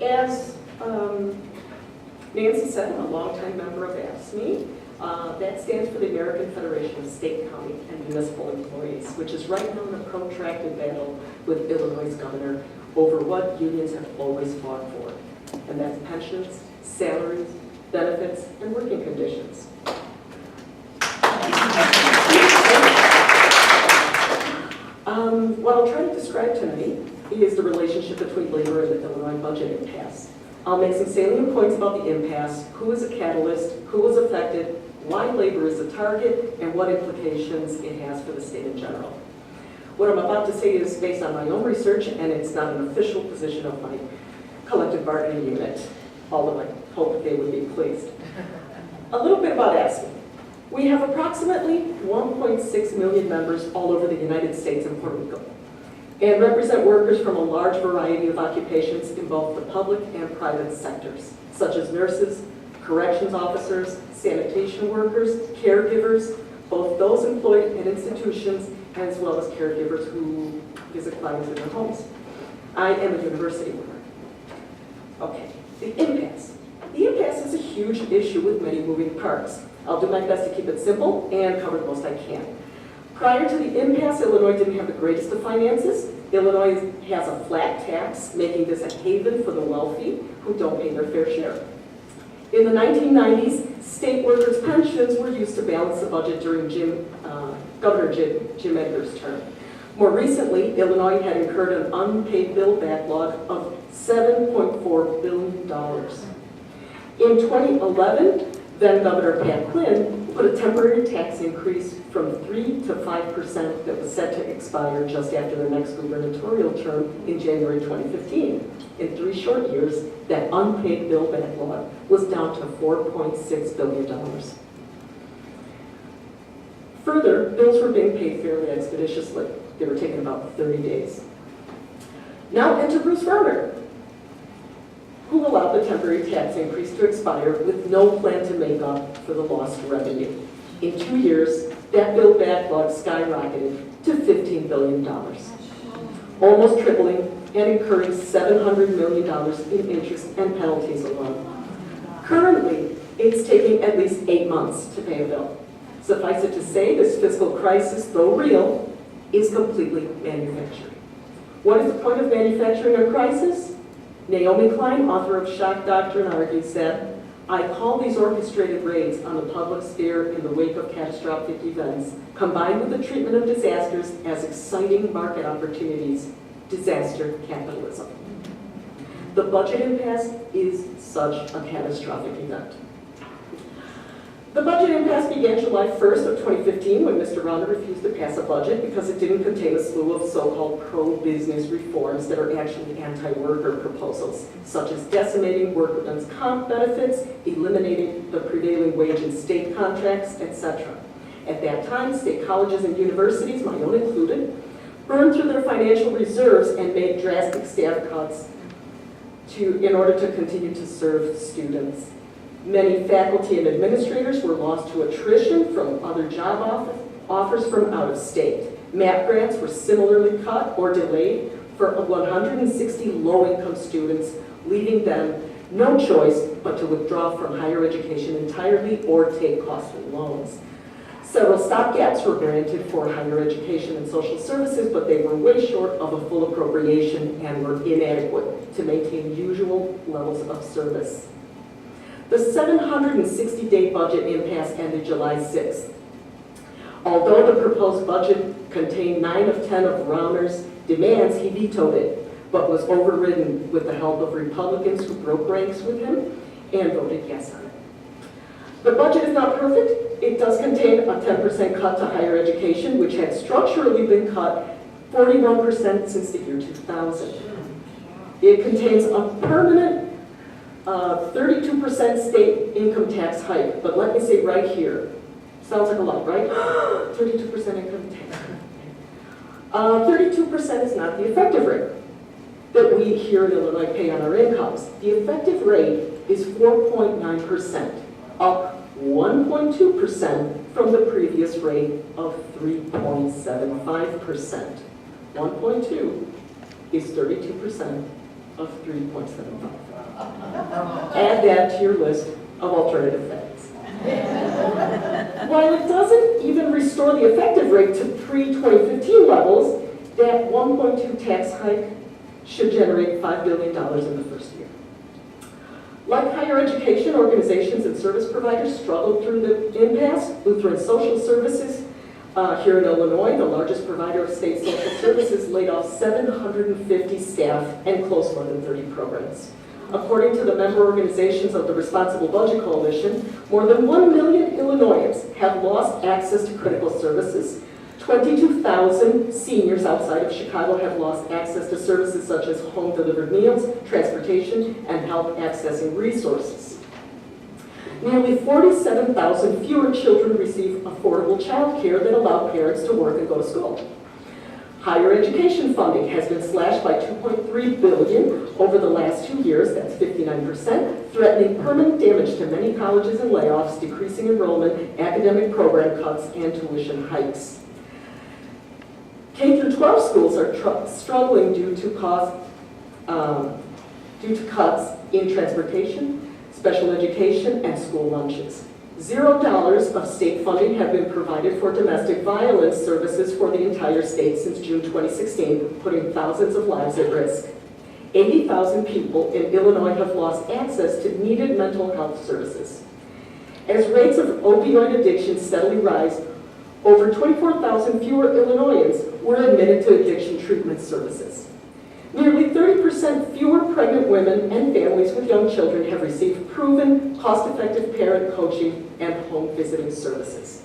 As Nancy said, I'm a longtime member of AFSCME. That stands for the American Federation of State, County, and Municipal Employees, which is right now in a protracted battle with Illinois' governor over what unions have always fought for, and that's pensions, salaries, benefits, and working conditions. What I'll try to describe tonight is the relationship between labor and the Illinois budget impasse. I'll make some salient points about the impasse, who is a catalyst, who was affected, why labor is a target, and what implications it has for the state in general. What I'm about to say is based on my own research, and it's not an official position of my collective bargaining unit, although I hope they would be pleased. A little bit about AFSCME. We have approximately 1.6 million members all over the United States and Puerto Rico, and represent workers from a large variety of occupations in both the public and private sectors, such as nurses, corrections officers, sanitation workers, caregivers, both those employed in institutions as well as caregivers who visit clients in their homes. I am a university worker. Okay, the impasse. The impasse is a huge issue with many moving parts. I'll do my best to keep it simple and cover the most I can. Prior to the impasse, Illinois didn't have the greatest of finances. Illinois has a flat tax, making this a haven for the wealthy who don't pay their fair share. In the 1990s, state workers' pensions were used to balance the budget during Governor Jim Edgar's term. More recently, Illinois had incurred an unpaid bill backlog of $7.4 billion. In 2011, then Governor Pat Quinn put a temporary tax increase from 3 to 5% that was set to expire just after their next gubernatorial term in January 2015. In 3 short years, that unpaid bill backlog was down to $4.6 billion. Further, bills were being paid fairly expeditiously. They were taking about 30 days. Now enter Bruce Rauner, who allowed the temporary tax increase to expire with no plan to make up for the lost revenue. In 2 years, that bill backlog skyrocketed to $15 billion, almost tripling and incurring $700 million in interest and penalties alone. Currently, it's taking at least 8 months to pay a bill. Suffice it to say, this fiscal crisis, though real, is completely manufactured. What is the point of manufacturing a crisis? Naomi Klein, author of Shock Doctrine, argues that, I call these orchestrated raids on the public sphere in the wake of catastrophic events, combined with the treatment of disasters as exciting market opportunities, disaster capitalism. The budget impasse is such a catastrophic event. The budget impasse began July 1st of 2015 when Mr. Rauner refused to pass a budget because it didn't contain a slew of so-called pro-business reforms that are actually anti-worker proposals, such as decimating workmen's comp benefits, eliminating the prevailing wage in state contracts, etc. At that time, state colleges and universities, my own included, burned through their financial reserves and made drastic staff cuts in order to continue to serve students. Many faculty and administrators were lost to attrition from other job offers from out of state. MAP grants were similarly cut or delayed for 160 low-income students, leaving them no choice but to withdraw from higher education entirely or take costly loans. Several stopgaps were granted for higher education and social services, but they were way short of a full appropriation and were inadequate to maintain usual levels of service. The 760-day budget impasse ended July 6th. Although the proposed budget contained 9 of 10 of Rauner's demands, he vetoed it, but was overridden with the help of Republicans who broke ranks with him and voted yes on it. The budget is not perfect. It does contain a 10% cut to higher education, which had structurally been cut 41% since the year 2000. It contains a permanent 32% state income tax hike, but let me say right here, sounds like a lot, right? 32% income tax. 32% is not the effective rate that we here in Illinois pay on our incomes. The effective rate is 4.9%, up 1.2% from the previous rate of 3.75%. 1.2 is 32% of 3.75. Add that to your list of alternative facts. While it doesn't even restore the effective rate to pre-2015 levels, that 1.2 tax hike should generate $5 billion in the first year. Like higher education, organizations and service providers struggled through the impasse. Lutheran Social Services here in Illinois, the largest provider of state social services, laid off 750 staff and closed more than 30 programs. According to the member organizations of the Responsible Budget Coalition, more than 1 million Illinoisans have lost access to critical services. 22,000 seniors outside of Chicago have lost access to services such as home-delivered meals, transportation, and help accessing resources. Nearly 47,000 fewer children receive affordable child care that allow parents to work and go to school. Higher education funding has been slashed by $2.3 billion over the last 2 years, that's 59%, threatening permanent damage to many colleges and layoffs, decreasing enrollment, academic program cuts, and tuition hikes. K through 12 schools are struggling due to cuts in transportation, special education, and school lunches. $0 of state funding have been provided for domestic violence services for the entire state since June 2016, putting thousands of lives at risk. 80,000 people in Illinois have lost access to needed mental health services. As rates of opioid addiction steadily rise, over 24,000 fewer Illinoisans were admitted to addiction treatment services. Nearly 30% fewer pregnant women and families with young children have received proven, cost-effective parent coaching and home visiting services.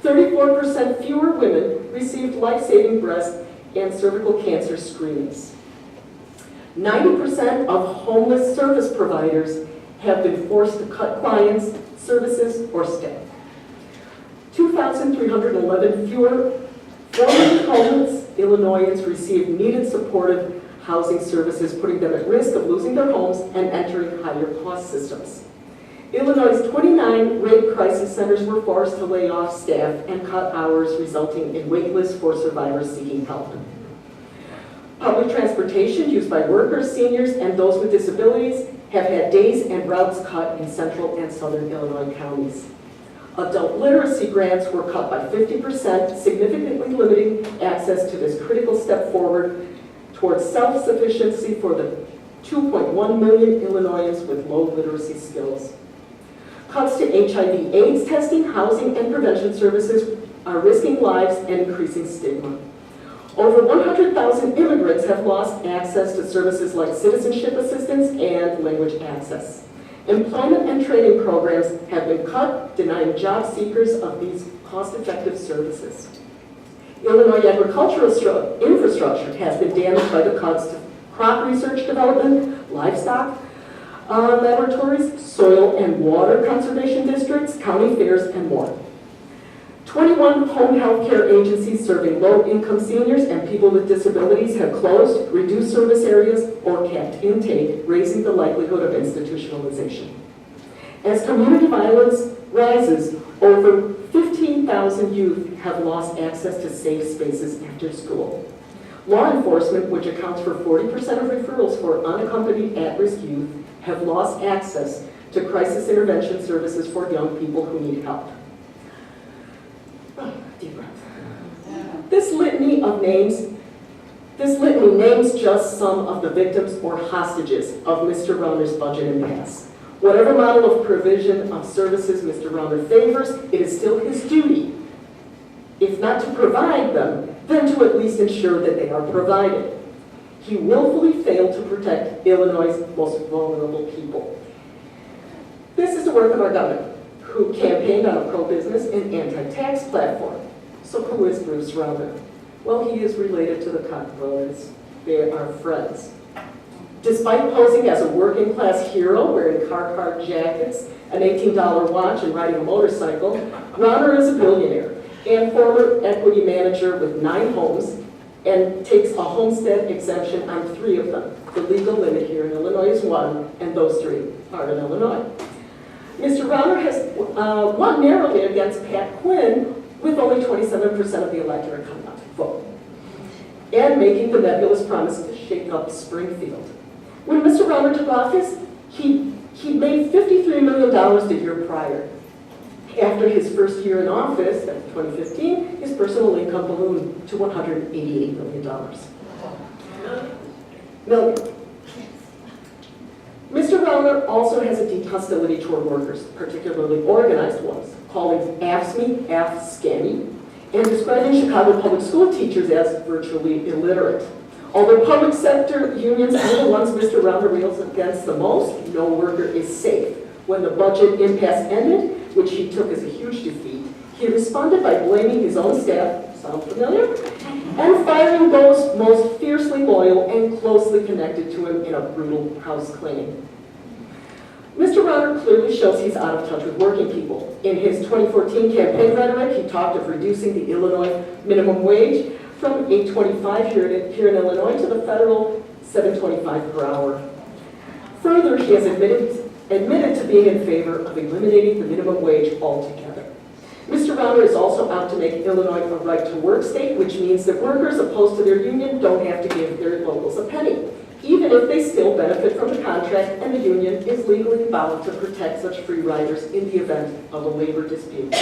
34% fewer women received life-saving breast and cervical cancer screenings. 90% of homeless service providers have been forced to cut clients, services, or staff. 2,311 fewer formerly homeless Illinoisans received needed supportive housing services, putting them at risk of losing their homes and entering higher cost systems. Illinois' 29 rape crisis centers were forced to lay off staff and cut hours, resulting in wait lists for survivors seeking help. Public transportation used by workers, seniors, and those with disabilities have had days and routes cut in central and southern Illinois counties. Adult literacy grants were cut by 50%, significantly limiting access to this critical step forward towards self-sufficiency for the 2.1 million Illinoisans with low literacy skills. Cuts to HIV/AIDS testing, housing, and prevention services are risking lives and increasing stigma. Over 100,000 immigrants have lost access to services like citizenship assistance and language access. Employment and training programs have been cut, denying job seekers of these cost-effective services. Illinois agricultural infrastructure has been damaged by the cuts to crop research development, livestock laboratories, soil and water conservation districts, county fairs, and more. 21 home health care agencies serving low-income seniors and people with disabilities have closed, reduced service areas, or capped intake, raising the likelihood of institutionalization. As community violence rises, over 15,000 youth have lost access to safe spaces after school. Law enforcement, which accounts for 40% of referrals for unaccompanied at-risk youth, have lost access to crisis intervention services for young people who need help. Deep breath. This litany names just some of the victims or hostages of Mr. Rauner's budget impasse. Whatever model of provision of services Mr. Rauner favors, it is still his duty, if not to provide them, then to at least ensure that they are provided. He willfully failed to protect Illinois' most vulnerable people. This is the work of our governor, who campaigned on a pro-business and anti-tax platform. So who is Bruce Rauner? Well, he is related to the Koch brothers. They are friends. Despite posing as a working-class hero, wearing Carhartt jackets, an $18 watch, and riding a motorcycle, Rauner is a billionaire and former equity manager with 9 homes and takes a homestead exemption on 3 of them. The legal limit here in Illinois is 1, and those 3 are in Illinois. Mr. Rauner has won narrowly against Pat Quinn with only 27% of the electorate coming out to vote, and making the nebulous promise to shake up Springfield. When Mr. Rauner took office, He made $53 million the year prior. After his first year in office, that's 2015, his personal income ballooned to $188 million. Mr. Rauner also has a deep hostility toward workers, particularly organized ones, calling AFSCME, AFSCAME, and describing Chicago public school teachers as virtually illiterate. Although public sector unions are the ones Mr. Rauner rails against the most, no worker is safe. When the budget impasse ended, which he took as a huge defeat, he responded by blaming his own staff, sound familiar? And firing those most fiercely loyal and closely connected to him in a brutal house cleaning. Mr. Rauner clearly shows he's out of touch with working people. In his 2014 campaign rhetoric, he talked of reducing the Illinois minimum wage from $8.25 here in Illinois to the federal $7.25 per hour. Further, he has admitted to being in favor of eliminating the minimum wage altogether. Mr. Rauner is also out to make Illinois a right-to-work state, which means that workers opposed to their union don't have to give their locals a penny, even if they still benefit from the contract and the union is legally bound to protect such free riders in the event of a labor dispute.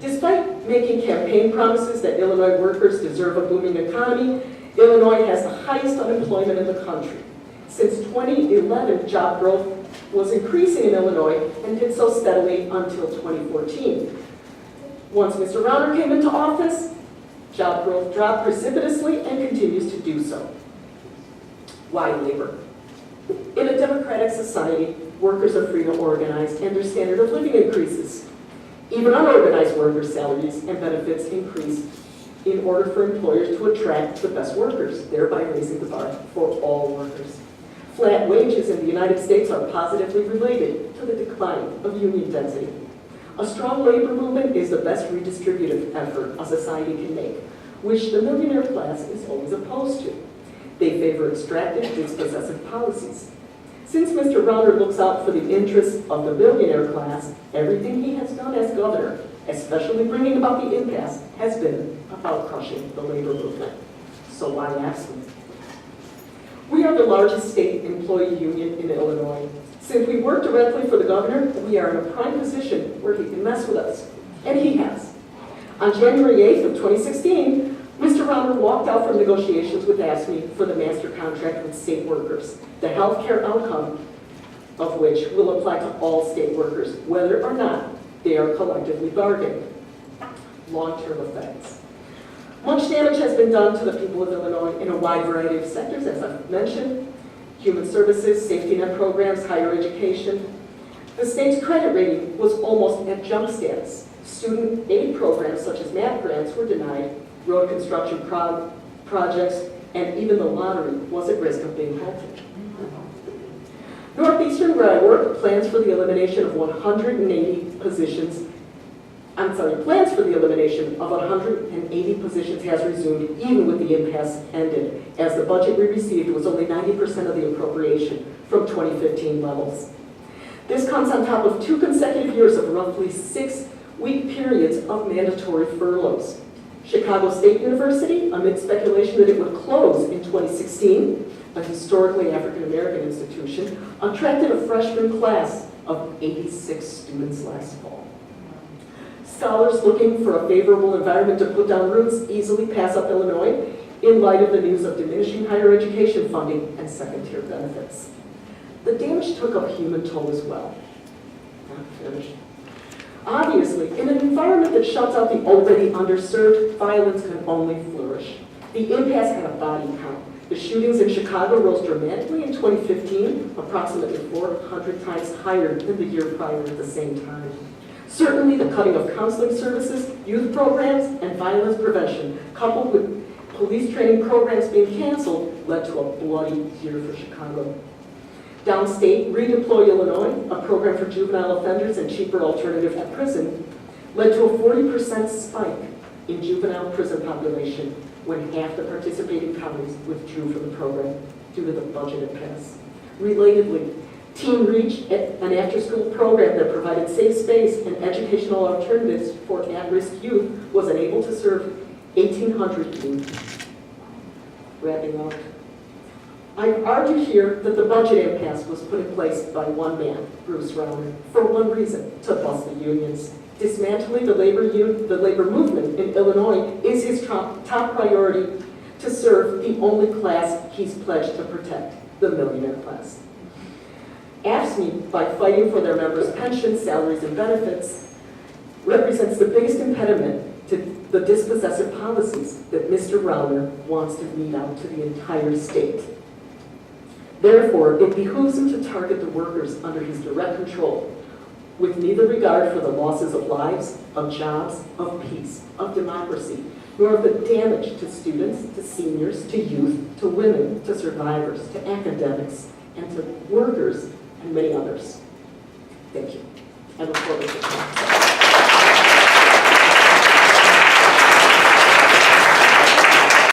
Despite making campaign promises that Illinois workers deserve a booming economy, Illinois has the highest unemployment in the country. Since 2011, job growth was increasing in Illinois and did so steadily until 2014. Once Mr. Rauner came into office, job growth dropped precipitously and continues to do so. Why labor? In a democratic society, workers are free to organize and their standard of living increases. Even unorganized workers' salaries and benefits increase in order for employers to attract the best workers, thereby raising the bar for all workers. Flat wages in the United States are positively related to the decline of union density. A strong labor movement is the best redistributive effort a society can make, which the millionaire class is always opposed to. They favor extractive, dispossessive policies. Since Mr. Rauner looks out for the interests of the billionaire class, everything he has done as governor, especially bringing about the impasse, has been about crushing the labor movement. So why ask me? We are the largest state employee union in Illinois. Since we work directly for the governor, we are in a prime position where he can mess with us, and he has. On January 8th of 2016, Mr. Rauner walked out from negotiations with AFSCME for the master contract with state workers, the health care outcome of which will apply to all state workers, whether or not they are collectively bargained. Long-term effects. Much damage has been done to the people of Illinois in a wide variety of sectors, as I've mentioned: human services, safety net programs, higher education. The state's credit rating was almost at junk status. Student aid programs such as math grants were denied, road construction projects, and even the lottery was at risk of being halted. Northeastern, where I work, plans for the elimination of 180 positions has resumed even with the impasse ended, as the budget we received was only 90% of the appropriation from 2015 levels. This comes on top of 2 consecutive years of roughly 6-week periods of mandatory furloughs. Chicago State University, amid speculation that it would close in 2016, a historically African-American institution, attracted a freshman class of 86 students last fall. Scholars looking for a favorable environment to put down roots easily pass up Illinois in light of the news of diminishing higher education funding and second-tier benefits. The damage took a human toll as well. Not finished. Obviously, in an environment that shuts out the already underserved, violence can only flourish. The impasse had a body count. The shootings in Chicago rose dramatically in 2015, approximately 400 times higher than the year prior at the same time. Certainly, the cutting of counseling services, youth programs, and violence prevention, coupled with police training programs being canceled, led to a bloody year for Chicago. Downstate, Redeploy Illinois, a program for juvenile offenders and cheaper alternative to prison, led to a 40% spike in juvenile prison population when half the participating counties withdrew from the program due to the budget impasse. Relatedly, Teen Reach, an after-school program that provided safe space and educational alternatives for at-risk youth, was unable to serve 1,800 youth. Wrapping up. I argue here that the budget impasse was put in place by one man, Bruce Rauner, for one reason, to bust the unions. Dismantling the labor movement in Illinois is his top priority to serve the only class he's pledged to protect, the millionaire class. AFSCME, by fighting for their members' pensions, salaries, and benefits, represents the biggest impediment to the dispossessive policies that Mr. Rauner wants to mete out to the entire state. Therefore, it behooves him to target the workers under his direct control, with neither regard for the losses of lives, of jobs, of peace, of democracy, nor of the damage to students, to seniors, to youth, to women, to survivors, to academics, and to workers, and many others. Thank you. I look forward to